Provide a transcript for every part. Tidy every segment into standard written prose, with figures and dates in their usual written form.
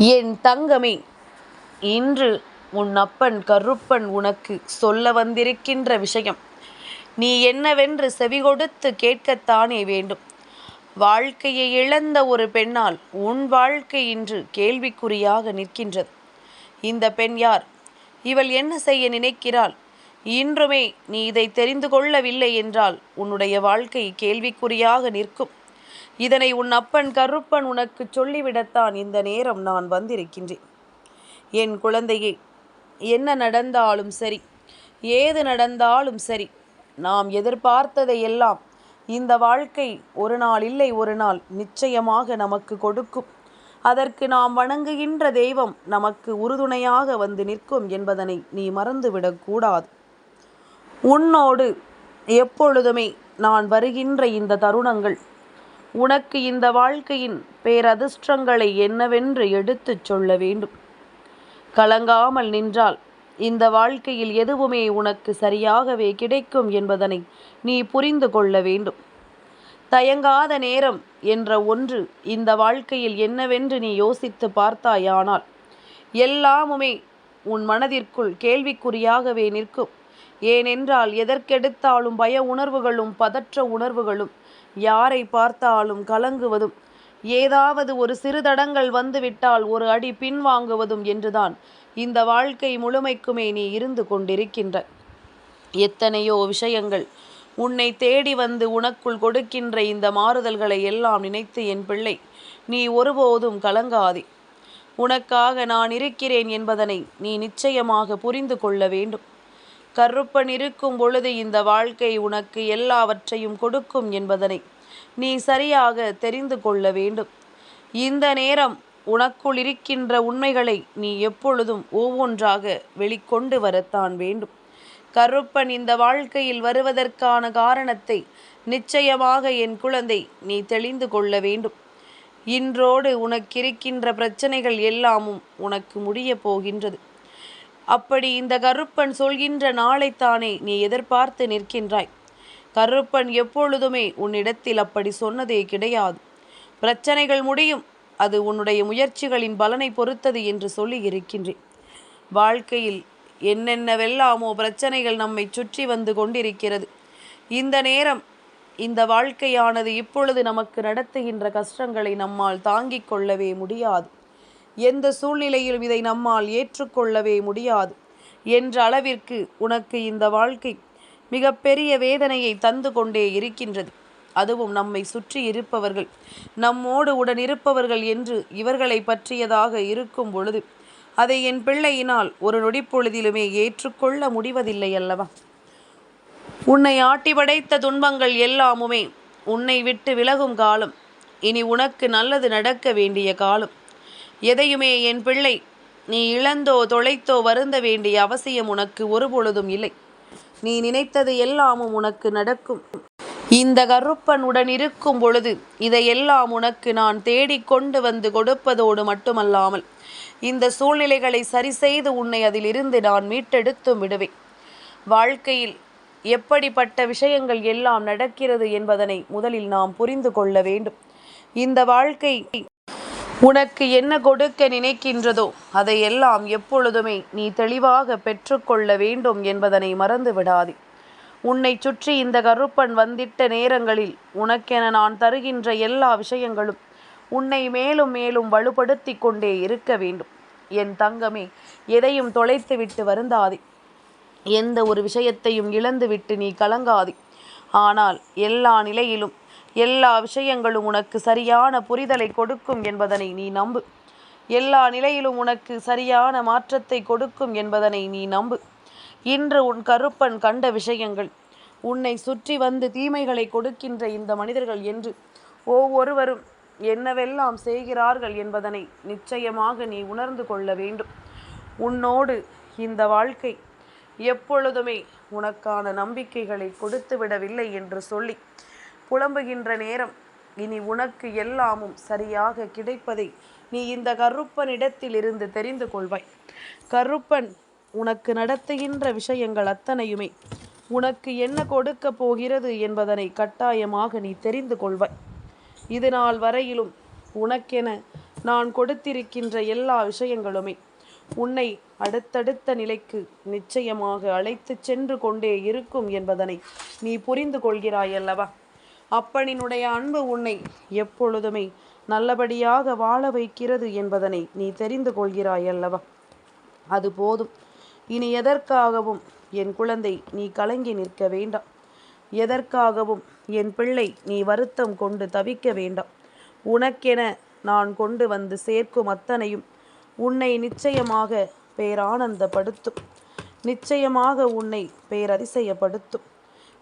என் தங்கமே, இன்று உன் அப்பன் கருப்பன் உனக்கு சொல்ல வந்திருக்கின்ற விஷயம் நீ என்னவென்று செவிகொடுத்து கேட்கத்தானே வேண்டும். வாழ்க்கையை இழந்த ஒரு பெண்ணால் உன் வாழ்க்கை இன்று கேள்விக்குறியாக நிற்கின்றது. இந்த பெண் யார்? இவள் என்ன செய்ய நினைக்கிறாள்? இன்றுமே நீ இதை தெரிந்து கொள்ளவில்லை என்றால் உன்னுடைய வாழ்க்கை கேள்விக்குறியாக நிற்கும். இதனை உன் அப்பன் கருப்பன் உனக்கு சொல்லிவிடத்தான் இந்த நேரம் நான் வந்திருக்கின்றேன். என் குழந்தையே, என்ன நடந்தாலும் சரி, ஏது நடந்தாலும் சரி, நாம் எதிர்பார்த்ததை எல்லாம் இந்த வாழ்க்கை ஒரு நாள் இல்லை ஒரு நாள் நிச்சயமாக நமக்கு கொடுக்கும். அதற்கு நாம் வணங்குகின்ற தெய்வம் நமக்கு உறுதுணையாக வந்து நிற்கும் என்பதனை நீ மறந்துவிடக்கூடாது. உன்னோடு எப்பொழுதுமே நான் வருகின்ற இந்த தருணங்கள் உனக்கு இந்த வாழ்க்கையின் பேரதிர்ஷ்டங்களை என்னவென்று எடுத்துச் சொல்ல வேண்டும். கலங்காமல் நின்றால் இந்த வாழ்க்கையில் எதுவுமே உனக்கு சரியாகவே கிடைக்கும் என்பதனை நீ புரிந்து கொள்ள வேண்டும். தயங்காத நேரம் என்ற ஒன்று இந்த வாழ்க்கையில் என்னவென்று நீ யோசித்து பார்த்தாயானால் எல்லாமுமே உன் மனதிற்குள் கேள்விக்குறியாகவே நிற்கும். ஏனென்றால் எதற்கெடுத்தாலும் பய உணர்வுகளும் பதற்ற உணர்வுகளும், யாரை பார்த்தாலும் கலங்குவதும், ஏதாவது ஒரு சிறு தடங்கள் வந்துவிட்டால் ஒரு அடி பின்வாங்குவதும் என்றுதான் இந்த வாழ்க்கை முழுமைக்குமே நீ இருந்து கொண்டிருக்கின்ற. எத்தனையோ விஷயங்கள் உன்னை தேடி வந்து உனக்குள் கொடுக்கின்ற இந்த மாறுதல்களை எல்லாம் நினைத்து என் பிள்ளை நீ ஒருபோதும் கலங்காதே. உனக்காக நான் இருக்கிறேன் என்பதனை நீ நிச்சயமாக புரிந்து கொள்ள வேண்டும். கருப்பன் இருக்கும் பொழுது இந்த வாழ்க்கை உனக்கு எல்லாவற்றையும் கொடுக்கும் என்பதனை நீ சரியாக தெரிந்து கொள்ள வேண்டும். இந்த நேரம் உனக்குள் இருக்கின்ற உண்மைகளை நீ எப்பொழுதும் ஒவ்வொன்றாக வெளிக்கொண்டு வரத்தான் வேண்டும். கருப்பன் இந்த வாழ்க்கையில் வருவதற்கான காரணத்தை நிச்சயமாக என் குழந்தை நீ தெளிந்து கொள்ள வேண்டும். இன்றோடு உனக்கிருக்கின்ற பிரச்சனைகள் எல்லாமும் உனக்கு முடிய போகின்றது. அப்படி இந்த கருப்பன் சொல்கின்ற நாளைத்தானே நீ எதிர்பார்த்து நிற்கின்றாய். கருப்பன் எப்பொழுதுமே உன்னிடத்தில் அப்படி சொன்னதே கிடையாது. பிரச்சனைகள் முடியும், அது உன்னுடைய முயற்சிகளின் பலனை பொறுத்தது என்று சொல்லி இருக்கின்றேன். வாழ்க்கையில் என்னென்னவெல்லாமோ பிரச்சனைகள் நம்மை சுற்றி வந்து கொண்டிருக்கிறது. இந்த நேரம் இந்த வாழ்க்கையானது இப்பொழுது நமக்கு நடத்துகின்ற கஷ்டங்களை நம்மால் தாங்கிக் கொள்ளவே முடியாது. எந்த சூழ்நிலையிலும் இதை நம்மால் ஏற்றுக்கொள்ளவே முடியாது என்ற அளவிற்கு உனக்கு இந்த வாழ்க்கை மிகப்பெரிய வேதனையை தந்து கொண்டே இருக்கின்றது. அதுவும் நம்மை சுற்றி இருப்பவர்கள், நம்மோடு உடன் இருப்பவர்கள் என்று இவர்களை பற்றியதாக இருக்கும் பொழுது அதை என் பிள்ளையினால் ஒரு நொடிப்பொழுதிலுமே ஏற்றுக்கொள்ள முடிவதில்லை அல்லவா? உன்னை ஆட்டி படைத்த துன்பங்கள் எல்லாமுமே உன்னை விட்டு விலகும் காலம். இனி உனக்கு நல்லது நடக்க வேண்டிய காலம். எதையுமே என் பிள்ளை நீ இழந்தோ தொலைத்தோ வருந்த வேண்டிய அவசியம் உனக்கு ஒருபொழுதும் இல்லை. நீ நினைத்தது எல்லாமும் உனக்கு நடக்கும். இந்த கருப்பன் உடன் இருக்கும் பொழுது இதையெல்லாம் உனக்கு நான் தேடிக்கொண்டு வந்து கொடுப்பதோடு மட்டுமல்லாமல் இந்த சூழ்நிலைகளை சரி செய்து உன்னை அதிலிருந்து நான் மீட்டெடுத்தும் விடுவேன். வாழ்க்கையில் எப்படிப்பட்ட விஷயங்கள் எல்லாம் நடக்கிறது என்பதனை முதலில் நாம் புரிந்து கொள்ள வேண்டும். இந்த வாழ்க்கை உனக்கு என்ன கொடுக்க நினைக்கின்றதோ அதையெல்லாம் எப்பொழுதுமே நீ தெளிவாக பெற்றுக்கொள்ள வேண்டும் என்பதனை மறந்து விடாதே. உன்னை சுற்றி இந்த கருப்பன் வந்திட்ட நேரங்களில் உனக்கென நான் தருகின்ற எல்லா விஷயங்களும் உன்னை மேலும் மேலும் வலுப்படுத்தி கொண்டே இருக்க வேண்டும். என் தங்கமே, எதையும் தொலைத்து விட்டு வருந்தாதே. எந்த ஒரு விஷயத்தையும் இழந்துவிட்டு நீ கலங்காதே. ஆனால் எல்லா நிலையிலும் எல்லா விஷயங்களும் உனக்கு சரியான புரிதலை கொடுக்கும் என்பதனை நீ நம்பு. எல்லா நிலையிலும் உனக்கு சரியான மாற்றத்தை கொடுக்கும் என்பதனை நீ நம்பு. இன்று உன் கருப்பன் கண்ட விஷயங்கள், உன்னை சுற்றி வந்து தீமைகளை கொடுக்கின்ற இந்த மனிதர்கள் என்று ஒவ்வொருவரும் என்னவெல்லாம் செய்கிறார்கள் என்பதனை நிச்சயமாக நீ உணர்ந்து கொள்ள வேண்டும். உன்னோடு இந்த வாழ்க்கை எப்பொழுதுமே உனக்கான நம்பிக்கைகளை கொடுத்து விடவில்லை என்று சொல்லி புலம்புகின்ற நேரம் இனி உனக்கு எல்லாமும் சரியாக கிடைப்பதை நீ இந்த கருப்பனிடத்தில் இருந்து தெரிந்து கொள்வாய். கருப்பன் உனக்கு நடத்துகின்ற விஷயங்கள் அத்தனையுமே உனக்கு என்ன கொடுக்க போகிறது என்பதனை கட்டாயமாக நீ தெரிந்து கொள்வாய். இது நாள் வரையிலும் உனக்கென நான் கொடுத்திருக்கின்ற எல்லா விஷயங்களுமே உன்னை அடுத்தடுத்த நிலைக்கு நிச்சயமாக அழைத்து சென்று கொண்டே இருக்கும் என்பதனை நீ புரிந்து கொள்கிறாய் அல்லவா? அப்பனினுடைய அன்பு உன்னை எப்பொழுதுமே நல்லபடியாக வாழ வைக்கிறது என்பதனை நீ தெரிந்து கொள்கிறாய் அல்லவா? அது போதும். இனி எதற்காகவும் என் குழந்தை நீ கலங்கி நிற்க வேண்டாம். எதற்காகவும் என் பிள்ளை நீ வருத்தம் கொண்டு தவிக்க வேண்டாம். உனக்கென நான் கொண்டு வந்து சேர்க்கும் அத்தனையும் உன்னை நிச்சயமாக பேரானந்தப்படுத்தும். நிச்சயமாக உன்னை பேரதிசயப்படுத்தும்.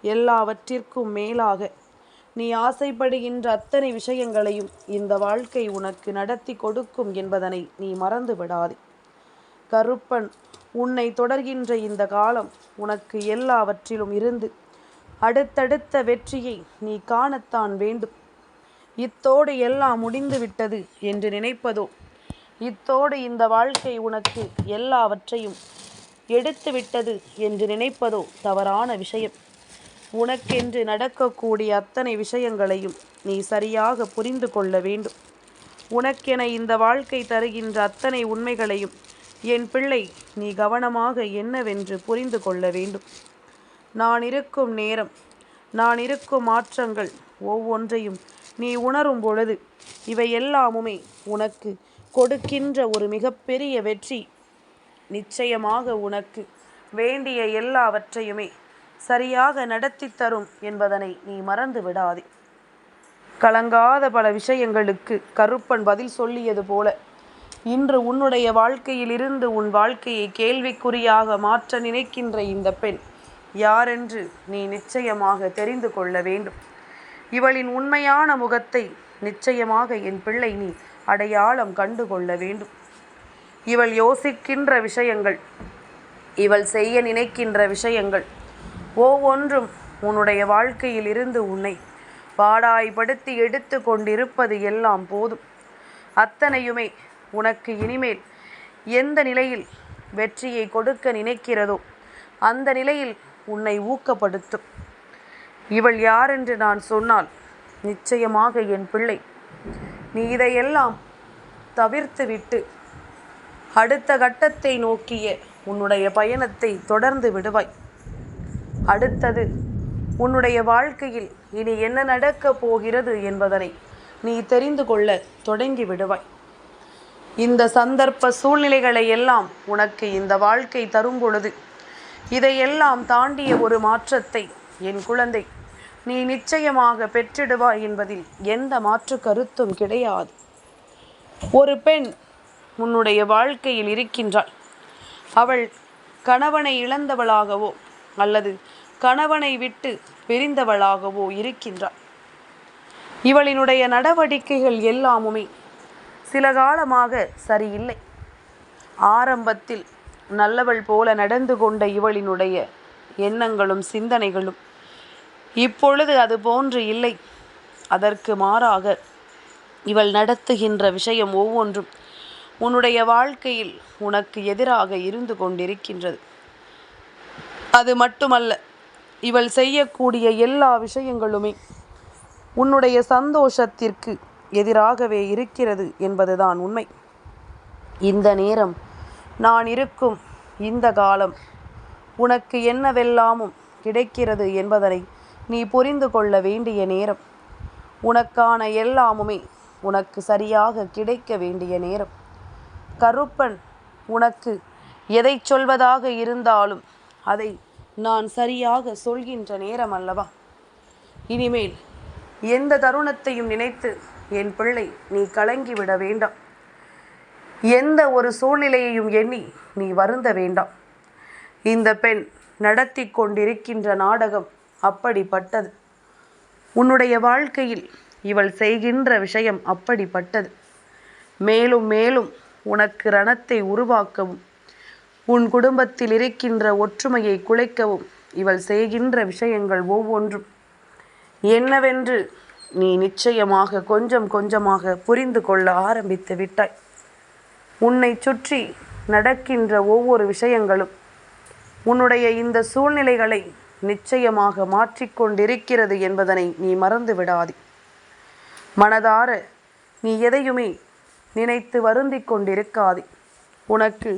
எல்லாவற்றிற்கும் மேலாக நீ ஆசைப்படுகின்ற அத்தனை விஷயங்களையும் இந்த வாழ்க்கை உனக்கு நடத்தி கொடுக்கும் என்பதனை நீ மறந்து விடாதே. கருப்பன் உன்னை தொடர்கின்ற இந்த காலம் உனக்கு எல்லாவற்றிலும் இருந்து அடுத்தடுத்த வெற்றியை நீ காணத்தான் வேண்டும். இத்தோடு எல்லாம் முடிந்து விட்டது என்று நினைப்பதோ, இத்தோடு இந்த வாழ்க்கை உனக்கு எல்லாவற்றையும் எடுத்து விட்டது என்று நினைப்பதோ தவறான விஷயம். உனக்கென்று நடக்கக்கூடிய அத்தனை விஷயங்களையும் நீ சரியாக புரிந்து கொள்ள வேண்டும். உனக்கென இந்த வாழ்க்கை தருகின்ற அத்தனை உண்மைகளையும் என் பிள்ளை நீ கவனமாக என்னவென்று புரிந்து கொள்ள வேண்டும். நான் இருக்கும் நேரம், நான் இருக்கும் மாற்றங்கள் ஒவ்வொன்றையும் நீ உணரும் பொழுது இவை எல்லாமுமே உனக்கு கொடுக்கின்ற ஒரு மிகப்பெரிய வெற்றி. நிச்சயமாக உனக்கு வேண்டிய எல்லாவற்றையுமே சரியாக நடத்தி தரும் என்பதனை நீ மறந்து விடாதே. கலங்காத பல விஷயங்களுக்கு கருப்பன் பதில் சொல்லியது போல இன்று உன்னுடைய வாழ்க்கையில் இருந்து உன் வாழ்க்கையை கேள்விக்குறியாக மாற்ற நினைக்கின்ற இந்த பெண் யாரென்று நீ நிச்சயமாக தெரிந்து கொள்ள வேண்டும். இவளின் உண்மையான முகத்தை நிச்சயமாக என் பிள்ளை நீ அடையாளம் கண்டு கொள்ள வேண்டும். இவள் யோசிக்கின்ற விஷயங்கள், இவள் செய்ய நினைக்கின்ற விஷயங்கள் ஒவ்வொன்றும் உன்னுடைய வாழ்க்கையில் இருந்து உன்னை பாடாய்படுத்தி எடுத்து கொண்டிருப்பது எல்லாம் போதும். அத்தனையுமே உனக்கு இனிமேல் எந்த நிலையில் வெற்றியை கொடுக்க நினைக்கிறதோ அந்த நிலையில் உன்னை ஊக்கப்படுத்தும். இவள் யாரென்று நான் சொன்னால் நிச்சயமாக என் பிள்ளை நீ இதையெல்லாம் தவிர்த்துவிட்டு அடுத்த கட்டத்தை நோக்கிய உன்னுடைய பயணத்தை தொடர்ந்து விடுவாய். அடுத்தது உன்னுடைய வாழ்க்கையில் இனி என்ன நடக்கப் போகிறது என்பதனை நீ தெரிந்து கொள்ள தொடங்கி விடுவாய். இந்த சந்தர்ப்ப சூழ்நிலைகளை எல்லாம் உனக்கு இந்த வாழ்க்கை தரும் பொழுது இதையெல்லாம் தாண்டிய ஒரு மாற்றத்தை என் குழந்தை நீ நிச்சயமாக பெற்றிடுவாய் என்பதில் எந்த மாற்று கருத்தும் கிடையாது. ஒரு பெண் உன்னுடைய வாழ்க்கையில் இருக்கின்றாள். அவள் கணவனை இழந்தவளாகவோ அல்லது கணவனை விட்டு பிரிந்தவளாகவோ இருக்கின்றாள். இவளினுடைய நடவடிக்கைகள் எல்லாமுமே சில காலமாக சரியில்லை. ஆரம்பத்தில் நல்லவள் போல நடந்து கொண்ட இவளினுடைய எண்ணங்களும் சிந்தனைகளும் இப்பொழுது அது போன்று இல்லை. அதற்கு மாறாக இவள் நடத்துகின்ற விஷயம் ஒவ்வொன்றும் உன்னுடைய வாழ்க்கையில் உனக்கு எதிராக இருந்து கொண்டிருக்கின்றது. அது மட்டுமல்ல, இவள் செய்யக்கூடிய எல்லா விஷயங்களுமே உன்னுடைய சந்தோஷத்திற்கு எதிராகவே இருக்கிறது என்பதுதான் உண்மை. இந்த நேரம், நான் இருக்கும் இந்த காலம் உனக்கு என்னவெல்லாமும் கிடைக்கிறது என்பதனை நீ புரிந்து கொள்ள வேண்டிய நேரம். உனக்கான எல்லாமுமே உனக்கு சரியாக கிடைக்க வேண்டிய நேரம். கருப்பன் உனக்கு எதை சொல்வதாக இருந்தாலும் அதை நான் சரியாக சொல்கின்ற நேரம் அல்லவா? இனிமேல் எந்த தருணத்தையும் நினைத்து என் பிள்ளை நீ கலங்கிவிட வேண்டாம். எந்த ஒரு சூழ்நிலையையும் எண்ணி நீ வருந்த வேண்டாம். இந்த பெண் நடத்தி கொண்டிருக்கின்ற நாடகம் அப்படிப்பட்டது. உன்னுடைய வாழ்க்கையில் இவள் செய்கின்ற விஷயம் அப்படிப்பட்டது. மேலும் மேலும் உனக்கு ரணத்தை உருவாக்கவும் உன் குடும்பத்தில் இருக்கின்ற ஒற்றுமையை குலைக்கவும் இவள் செய்கின்ற விஷயங்கள் ஒவ்வொன்றும் என்னவென்று நீ நிச்சயமாக கொஞ்சம் கொஞ்சமாக புரிந்து கொள்ள ஆரம்பித்து விட்டாய். உன்னை சுற்றி நடக்கின்ற ஒவ்வொரு விஷயங்களும் உன்னுடைய இந்த சூழ்நிலைகளை நிச்சயமாக மாற்றிக்கொண்டிருக்கிறது என்பதனை நீ மறந்து விடாதே. மனதார நீ எதையுமே நினைத்து வருந்திக் கொண்டிருக்காதே. உனக்கு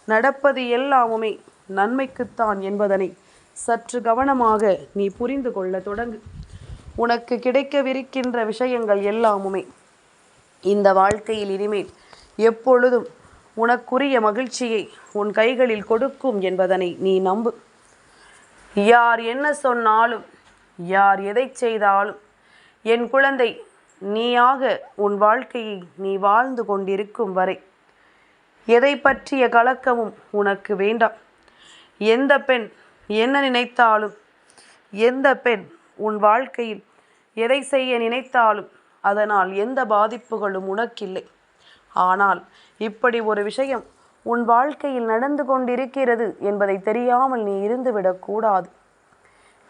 நடப்பது எல்லாமுமே நன்மைக்குத்தான் என்பதனை சற்று கவனமாக நீ புரிந்து கொள்ள தொடங்கு. உனக்கு கிடைக்கவிருக்கின்ற விஷயங்கள் எல்லாமுமே இந்த வாழ்க்கையில் இனிமேல் எப்பொழுதும் உனக்குரிய மகிழ்ச்சியை உன் கைகளில் கொடுக்கும் என்பதனை நீ நம்பு. யார் என்ன சொன்னாலும், யார் எதை செய்தாலும், என் குழந்தை, நீயாக உன் வாழ்க்கையை நீ வாழ்ந்து கொண்டிருக்கும் வரை எதை பற்றிய கலக்கமும் உனக்கு வேண்டாம். எந்த பெண் என்ன நினைத்தாலும், எந்த பெண் உன் வாழ்க்கையில் எதை செய்ய நினைத்தாலும் அதனால் எந்த பாதிப்புகளும் உனக்கில்லை. ஆனால் இப்படி ஒரு விஷயம் உன் வாழ்க்கையில் நடந்து கொண்டிருக்கிறது என்பதை தெரியாமல் நீ இருந்துவிடக்கூடாது.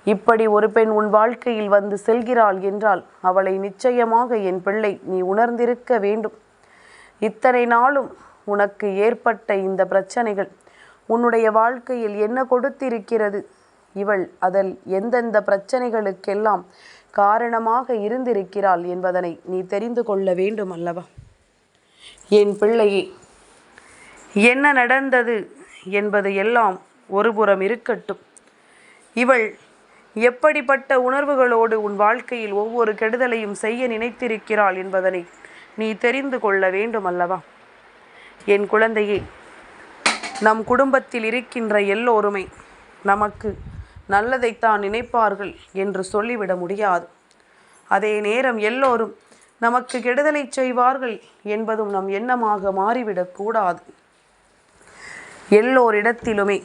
இப்படி ஒரு பெண் உன் வாழ்க்கையில் வந்து செல்கிறாள் என்றால் அவளை நிச்சயமாக என் பிள்ளை நீ உணர்ந்திருக்க வேண்டும். இத்தனை நாளும் உனக்கு ஏற்பட்ட இந்த பிரச்சனைகள் உன்னுடைய வாழ்க்கையில் என்ன கொடுத்திருக்கிறது? இவள் அதில் எந்தெந்த பிரச்சனைகளுக்கெல்லாம் காரணமாக இருந்திருக்கிறாள் என்பதனை நீ தெரிந்து கொள்ள வேண்டும் அல்லவா? என் பிள்ளையே, என்ன நடந்தது என்பது எல்லாம் ஒருபுறம் இருக்கட்டும். இவள் எப்படிப்பட்ட உணர்வுகளோடு உன் வாழ்க்கையில் ஒவ்வொரு கெடுதலையும் செய்ய நினைத்திருக்கிறாள் என்பதனை நீ தெரிந்து கொள்ள வேண்டும் அல்லவா? என் குழந்தையே, நம் குடும்பத்தில் இருக்கின்ற எல்லோருமே நமக்கு நல்லதைத்தான் நினைப்பார்கள் என்று சொல்லிவிட முடியாது. அதே நேரம் எல்லோரும் நமக்கு கெடுதலை செய்வார்கள் என்பதும் நம் எண்ணமாக மாறிவிடக்கூடாது. எல்லோரிடத்திலுமே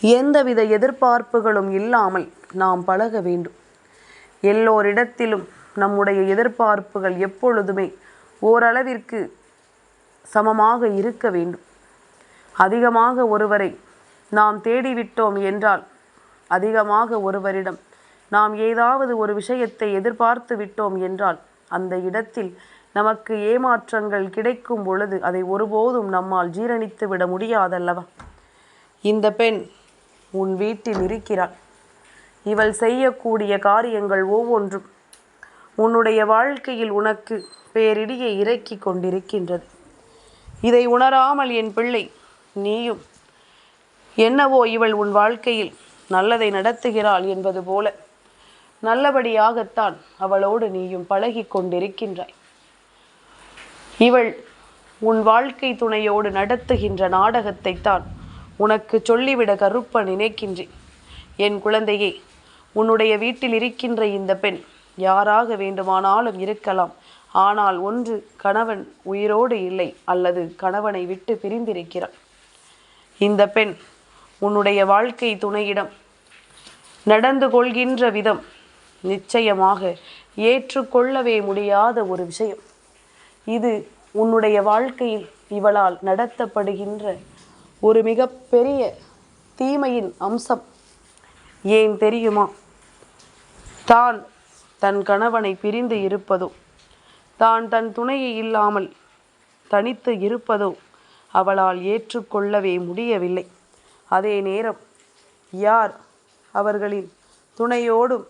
எந்தவித எதிர்பார்ப்புகளும் இல்லாமல் நாம் பழக வேண்டும். எல்லோரிடத்திலும் நம்முடைய எதிர்பார்ப்புகள் எப்பொழுதுமே ஓரளவிற்கு சமமாக இருக்க வேண்டும். அதிகமாக ஒருவரை நாம் தேடிவிட்டோம் என்றால், அதிகமாக ஒருவரிடம் நாம் ஏதாவது ஒரு விஷயத்தை எதிர்பார்த்து விட்டோம் என்றால், அந்த இடத்தில் நமக்கு ஏமாற்றங்கள் கிடைக்கும் பொழுது அதை ஒருபோதும் நம்மால் ஜீரணித்து விட முடியாதல்லவா? இந்த பெண் உன் வீட்டில் இருக்கிறாள். இவள் செய்யக்கூடிய காரியங்கள் ஒவ்வொன்றும் உன்னுடைய வாழ்க்கையில் உனக்கு பேரிடியை இறக்கி கொண்டிருக்கின்றது. இதை உணராமல் என் பிள்ளை நீயும் என்னவோ இவள் உன் வாழ்க்கையில் நல்லதை நடத்துகிறாள் என்பது போல நல்லபடியாகத்தான் அவளோடு நீயும் பழகி கொண்டிருக்கின்றாய். இவள் உன் வாழ்க்கை துணையோடு நடத்துகின்ற நாடகத்தை தான் உனக்கு சொல்லிவிட கருப்ப நினைக்கின்றேன். என் குழந்தையே, உன்னுடைய வீட்டில் இருக்கின்ற இந்த பெண் யாராக வேண்டுமானாலும் இருக்கலாம். ஆனால் ஒன்று, கணவன் உயிரோடு இல்லை அல்லது கணவனை விட்டு பிரிந்திருக்கிறாள். இந்த பெண் உன்னுடைய வாழ்க்கை துணையிடம் நடந்து கொள்கின்ற விதம் நிச்சயமாக ஏற்றுக்கொள்ளவே முடியாத ஒரு விஷயம். இது உன்னுடைய வாழ்க்கையில் இவளால் நடத்தப்படுகின்ற ஒரு மிகப்பெரிய தீமையின் அம்சம். ஏன் தெரியுமா? தான் தன் கணவனை பிரிந்து இருப்பதோ, தான் தன் துணையை இல்லாமல் தனித்து இருப்பதோ அவளால் ஏற்றுக்கொள்ளவே முடியவில்லை. அதே நேரம் யார் அவர்களின் துணையோடும்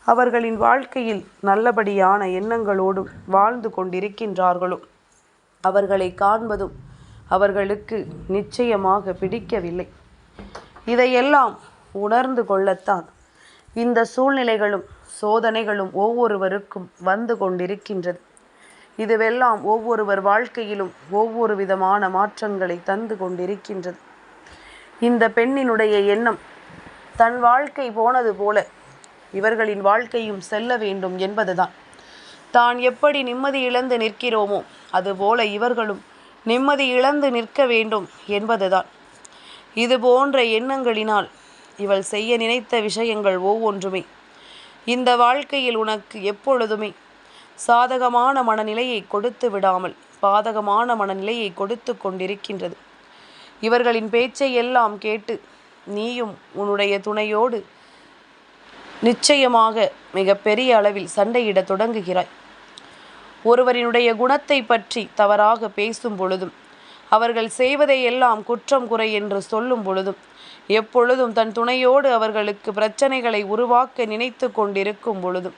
அவர்களின் வாழ்க்கையில் நல்லபடியான எண்ணங்களோடும் வாழ்ந்து கொண்டிருக்கின்றார்களோ அவர்களை காண்பதும் அவர்களுக்கு நிச்சயமாக பிடிக்கவில்லை. இதையெல்லாம் உணர்ந்து கொள்ளத்தான் இந்த சூழ்நிலைகளும் சோதனைகளும் ஒவ்வொருவருக்கும் வந்து கொண்டிருக்கின்றது. இதுவெல்லாம் ஒவ்வொருவர் வாழ்க்கையிலும் ஒவ்வொரு விதமான மாற்றங்களை தந்து கொண்டிருக்கின்றது. இந்த பெண்ணினுடைய எண்ணம் தன் வாழ்க்கை போனது போல இவர்களின் வாழ்க்கையும் செல்ல வேண்டும் என்பதுதான். தான் எப்படி நிம்மதி இழந்து நிற்கிறோமோ அதுபோல இவர்களும் நிம்மதி இழந்து நிற்க வேண்டும் என்பதுதான். இது போன்ற எண்ணங்களினால் இவள் செய்ய நினைத்த விஷயங்கள் ஒவ்வொன்றுமே இந்த வாழ்க்கையில் உனக்கு எப்பொழுதுமே சாதகமான மனநிலையை கொடுத்து விடாமல் பாதகமான மனநிலையை கொடுத்து கொண்டிருக்கின்றது. இவர்களின் பேச்சை எல்லாம் கேட்டு நீயும் உன்னுடைய துணையோடு நிச்சயமாக மிக பெரிய அளவில் சண்டையிட தொடங்குகிறாய். ஒருவரினுடைய குணத்தை பற்றி தவறாக பேசும் பொழுதும், அவர்கள் செய்வதை எல்லாம் குற்றம் குறை என்று சொல்லும் பொழுதும், எப்பொழுதும் தன் துணையோடு அவர்களுக்கு பிரச்சனைகளை உருவாக்க நினைத்து கொண்டிருக்கும் பொழுதும்,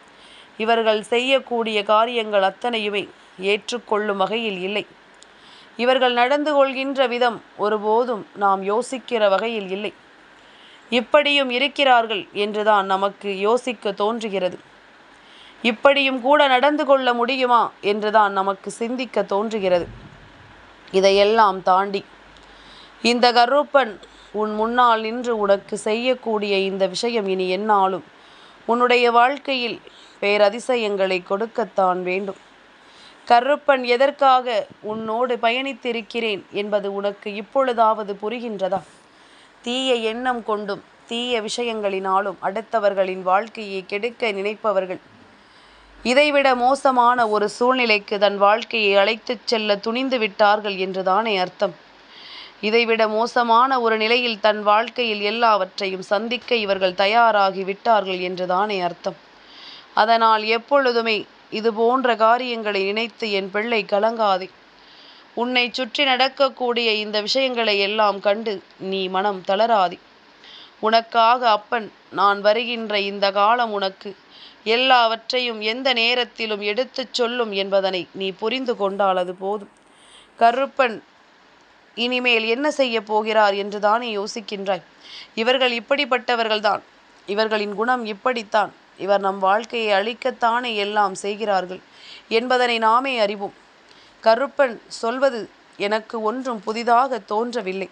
இவர்கள் செய்யக்கூடிய காரியங்கள் அத்தனையுமே ஏற்றுக்கொள்ளும் வகையில் இல்லை. இவர்கள் நடந்து கொள்கின்ற விதம் ஒருபோதும் நாம் யோசிக்கிற வகையில் இல்லை. இப்படியும் இருக்கிறார்கள் என்றுதான் நமக்கு யோசிக்க தோன்றுகிறது. இப்படியும் கூட நடந்து கொள்ள முடியுமா என்றுதான் நமக்கு சிந்திக்க தோன்றுகிறது. இதையெல்லாம் தாண்டி இந்த கருப்பன் உன் முன்னால் நின்று உனக்கு செய்யக்கூடிய இந்த விஷயம் இனி எந்நாளும் உன்னுடைய வாழ்க்கையில் பேரதிசயங்களை கொடுக்கத்தான் வேண்டும். கருப்பன் எதற்காக உன்னோடு பயணித்திருக்கிறேன் என்பது உனக்கு இப்பொழுதாவது புரிகின்றதா? தீய எண்ணம் கொண்டும் தீய விஷயங்களினாலும் அடுத்தவர்களின் வாழ்க்கையை கெடுக்க நினைப்பவர்கள் இதைவிட மோசமான ஒரு சூழ்நிலைக்கு தன் வாழ்க்கையை அழைத்துச் செல்ல துணிந்து விட்டார்கள் என்றுதானே அர்த்தம். இதைவிட மோசமான ஒரு நிலையில் தன் வாழ்க்கையில் எல்லாவற்றையும் சந்திக்க இவர்கள் தயாராகி விட்டார்கள் என்றுதானே அர்த்தம். அதனால் எப்பொழுதுமே இது போன்ற காரியங்களை நினைத்து என் பிள்ளை கலங்காதே. உன்னை சுற்றி நடக்கக்கூடிய இந்த விஷயங்களை எல்லாம் கண்டு நீ மனம் தளராதே. உனக்காக அப்பன் நான் வருகின்ற இந்த காலம் உனக்கு எல்லாவற்றையும் எந்த நேரத்திலும் எடுத்துச் சொல்லும் என்பதனை நீ புரிந்து கொண்டால் அது போதும். கருப்பன் இனிமேல் என்ன செய்ய போகிறார் என்று தானே யோசிக்கின்றாய். இவர்கள் இப்படிப்பட்டவர்கள்தான், இவர்களின் குணம் இப்படித்தான், இவர் நம் வாழ்க்கையை அழிக்கத்தானே எல்லாம் செய்கிறார்கள் என்பதனை நாமே அறிவோம். கருப்பன் சொல்வது எனக்கு ஒன்றும் புதிதாக தோன்றவில்லை.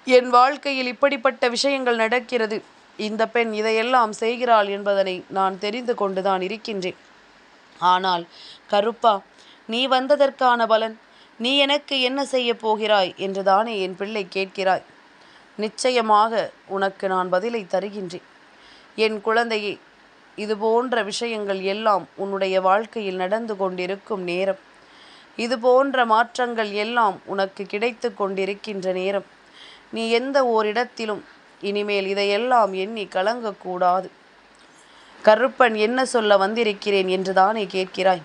என் வாழ்க்கையில் இப்படிப்பட்ட விஷயங்கள் நடக்கிறது, இந்த பெண் இதையெல்லாம் செய்கிறாள் என்பதனை நான் தெரிந்து கொண்டுதான் இருக்கின்றேன். ஆனால் கருப்பா, நீ வந்ததற்கான பலன், நீ எனக்கு என்ன செய்ய போகிறாய் என்றுதானே என் பிள்ளை கேட்கிறாய். நிச்சயமாக உனக்கு நான் பதிலை தருகின்றேன். என் குழந்தையே, இது போன்ற விஷயங்கள் எல்லாம் உன்னுடைய வாழ்க்கையில் நடந்து கொண்டிருக்கும் நேரம், இது போன்ற மாற்றங்கள் எல்லாம் உனக்கு கிடைத்து கொண்டிருக்கின்ற நேரம், நீ எந்த ஓரிடத்திலும் இனிமேல் இதையெல்லாம் எண்ணி கலங்கக்கூடாது. கருப்பன் என்ன சொல்ல வந்திருக்கிறேன் என்று தானே கேட்கிறாய்.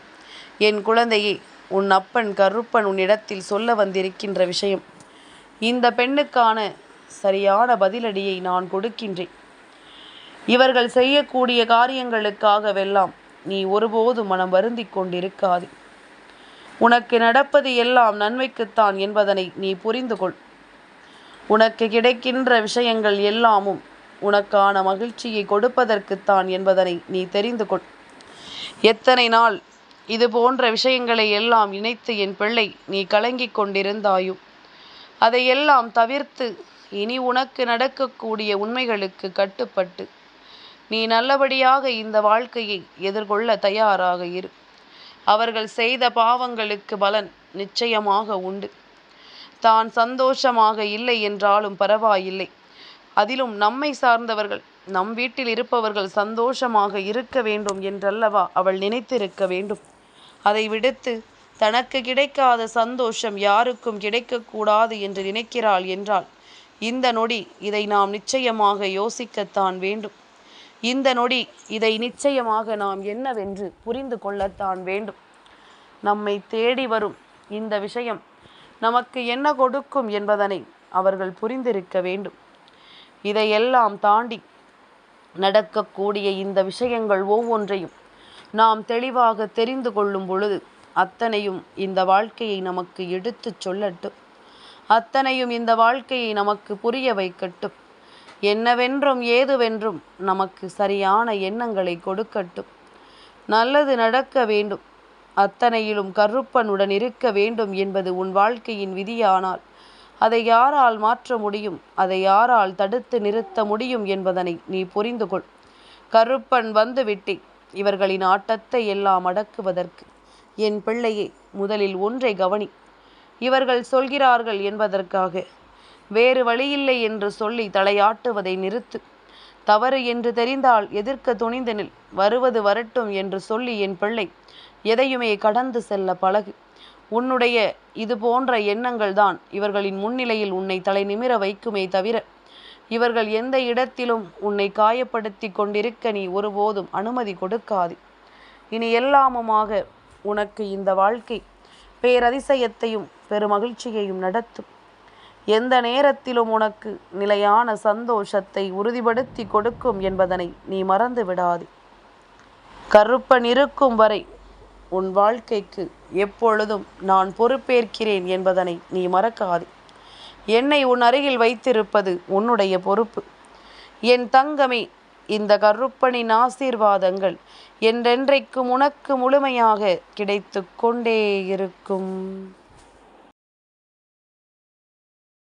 என் குழந்தையே, உன் அப்பன் கருப்பன் உன்னிடத்தில் சொல்ல வந்திருக்கின்ற விஷயம், இந்த பெண்ணுக்கான சரியான பதிலடியை நான் கொடுக்கின்றேன். இவர்கள் செய்யக்கூடிய காரியங்களுக்காகவெல்லாம் நீ ஒருபோதும் மனம் வருந்தி கொண்டிருக்காது. உனக்கு நடப்பது எல்லாம் நன்மைக்குத்தான் என்பதனை நீ புரிந்து கொள். உனக்கு கிடைக்கின்ற விஷயங்கள் எல்லாமும் உனக்கான மகிழ்ச்சியை கொடுப்பதற்குத்தான் என்பதனை நீ தெரிந்து கொள். எத்தனை நாள் இது போன்ற விஷயங்களை எல்லாம் நினைத்து என் பிள்ளை நீ கலங்கிக் கொண்டிருந்தாயோ, அதையெல்லாம் தவிர்த்து இனி உனக்கு நடக்கக்கூடிய உண்மைகளுக்கு கட்டுப்பட்டு நீ நல்லபடியாக இந்த வாழ்க்கையை எதிர்கொள்ள தயாராக இரு. அவர்கள் செய்த பாவங்களுக்கு பலன் நிச்சயமாக உண்டு. தான் சந்தோஷமாக இல்லை என்றாலும் பரவாயில்லை, அதிலும் நம்மை சார்ந்தவர்கள், நம் வீட்டில் இருப்பவர்கள் சந்தோஷமாக இருக்க வேண்டும் என்றல்லவா அவள் நினைத்திருக்க வேண்டும். அதை விடுத்து தனக்கு கிடைக்காத சந்தோஷம் யாருக்கும் கிடைக்கக்கூடாது என்று நினைக்கிறாள் என்றால் இந்த நொடி இதை நாம் நிச்சயமாக யோசிக்கத்தான் வேண்டும். இந்த நொடி இதை நிச்சயமாக நாம் என்னவென்று புரிந்து கொள்ளத்தான் வேண்டும். நம்மை தேடி வரும் இந்த விஷயம் நமக்கு என்ன கொடுக்கும் என்பதனை அவர்கள் புரிந்திருக்க வேண்டும். இதையெல்லாம் தாண்டி நடக்கக்கூடிய இந்த விஷயங்கள் ஒவ்வொன்றையும் நாம் தெளிவாக தெரிந்து கொள்ளும் பொழுது அத்தனையும் இந்த வாழ்க்கையை நமக்கு எடுத்து சொல்லட்டும். அத்தனையும் இந்த வாழ்க்கையை நமக்கு புரிய வைக்கட்டும். என்னவென்றும் ஏதுவென்றும் நமக்கு சரியான எண்ணங்களை கொடுக்கட்டும். நல்லது நடக்க வேண்டும், அத்தனையிலும் கருப்பனுடன் இருக்க வேண்டும் என்பது உன் வாழ்க்கையின் விதியானால் அதை யாரால் மாற்ற முடியும், அதை யாரால் தடுத்து நிறுத்த முடியும் என்பதனை நீ புரிந்து கொள். கருப்பன் வந்துவிட்டே இவர்களின் ஆட்டத்தை எல்லாம் அடக்குவதற்கு என் பிள்ளையே, முதலில் ஒன்றை கவனி. இவர்கள் சொல்கிறார்கள் என்பதற்காக வேறு வழியில்லை என்று சொல்லி தலையாட்டுவதை நிறுத்து. தவறு என்று தெரிந்தால் எதிர்க்க துணிந்து நில். வருவது வரட்டும் என்று சொல்லி என் பிள்ளை எதையுமே கடந்து செல்ல பழகு. உன்னுடைய இது போன்ற எண்ணங்கள் தான் இவர்களின் முன்னிலையில் உன்னை தலை நிமிர வைக்குமே தவிர இவர்கள் எந்த இடத்திலும் உன்னை காயப்படுத்தி கொண்டிருக்க நீ ஒருபோதும் அனுமதி கொடுக்காது. இனி எல்லாமுமாக உனக்கு இந்த வாழ்க்கை பேரதிசயத்தையும் பெருமகிழ்ச்சியையும் நடத்தும். எந்த நேரத்திலும் உனக்கு நிலையான சந்தோஷத்தை உறுதிப்படுத்தி கொடுக்கும் என்பதனை நீ மறந்து விடாது. கருப்பன் இருக்கும் வரை உன் வாழ்க்கைக்கு எப்பொழுதும் நான் பொறுப்பேற்கிறேன் என்பதனை நீ மறக்காதே. என்னை உன் அருகில் வைத்திருப்பது உன்னுடைய பொறுப்பு. என் தங்கமே, இந்த கருப்பனின் ஆசீர்வாதங்கள் என்றென்றைக்கும் உனக்கு முழுமையாக கிடைத்து கொண்டே இருக்கும்.